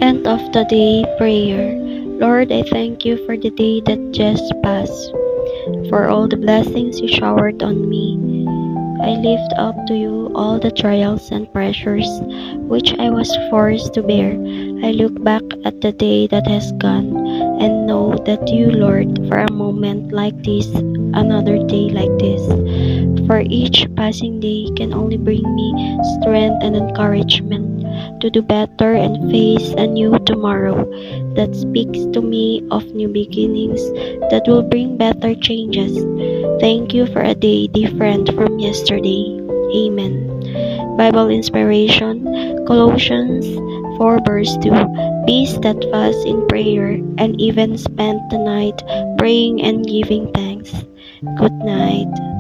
End of the day prayer. Lord, I thank you for the day that just passed, for all the blessings you showered on me. I lift up to you all the trials and pressures which I was forced to bear. I look back at the day that has gone and know that you, Lord, for a moment like this, another day like this, for each passing day can only bring me strength and encouragement to do better and face a new tomorrow that speaks to me of new beginnings that will bring better changes. Thank you for a day different from yesterday. Amen. Bible inspiration, Colossians 4 verse 2. Be steadfast in prayer and even spend the night praying and giving thanks. Good night.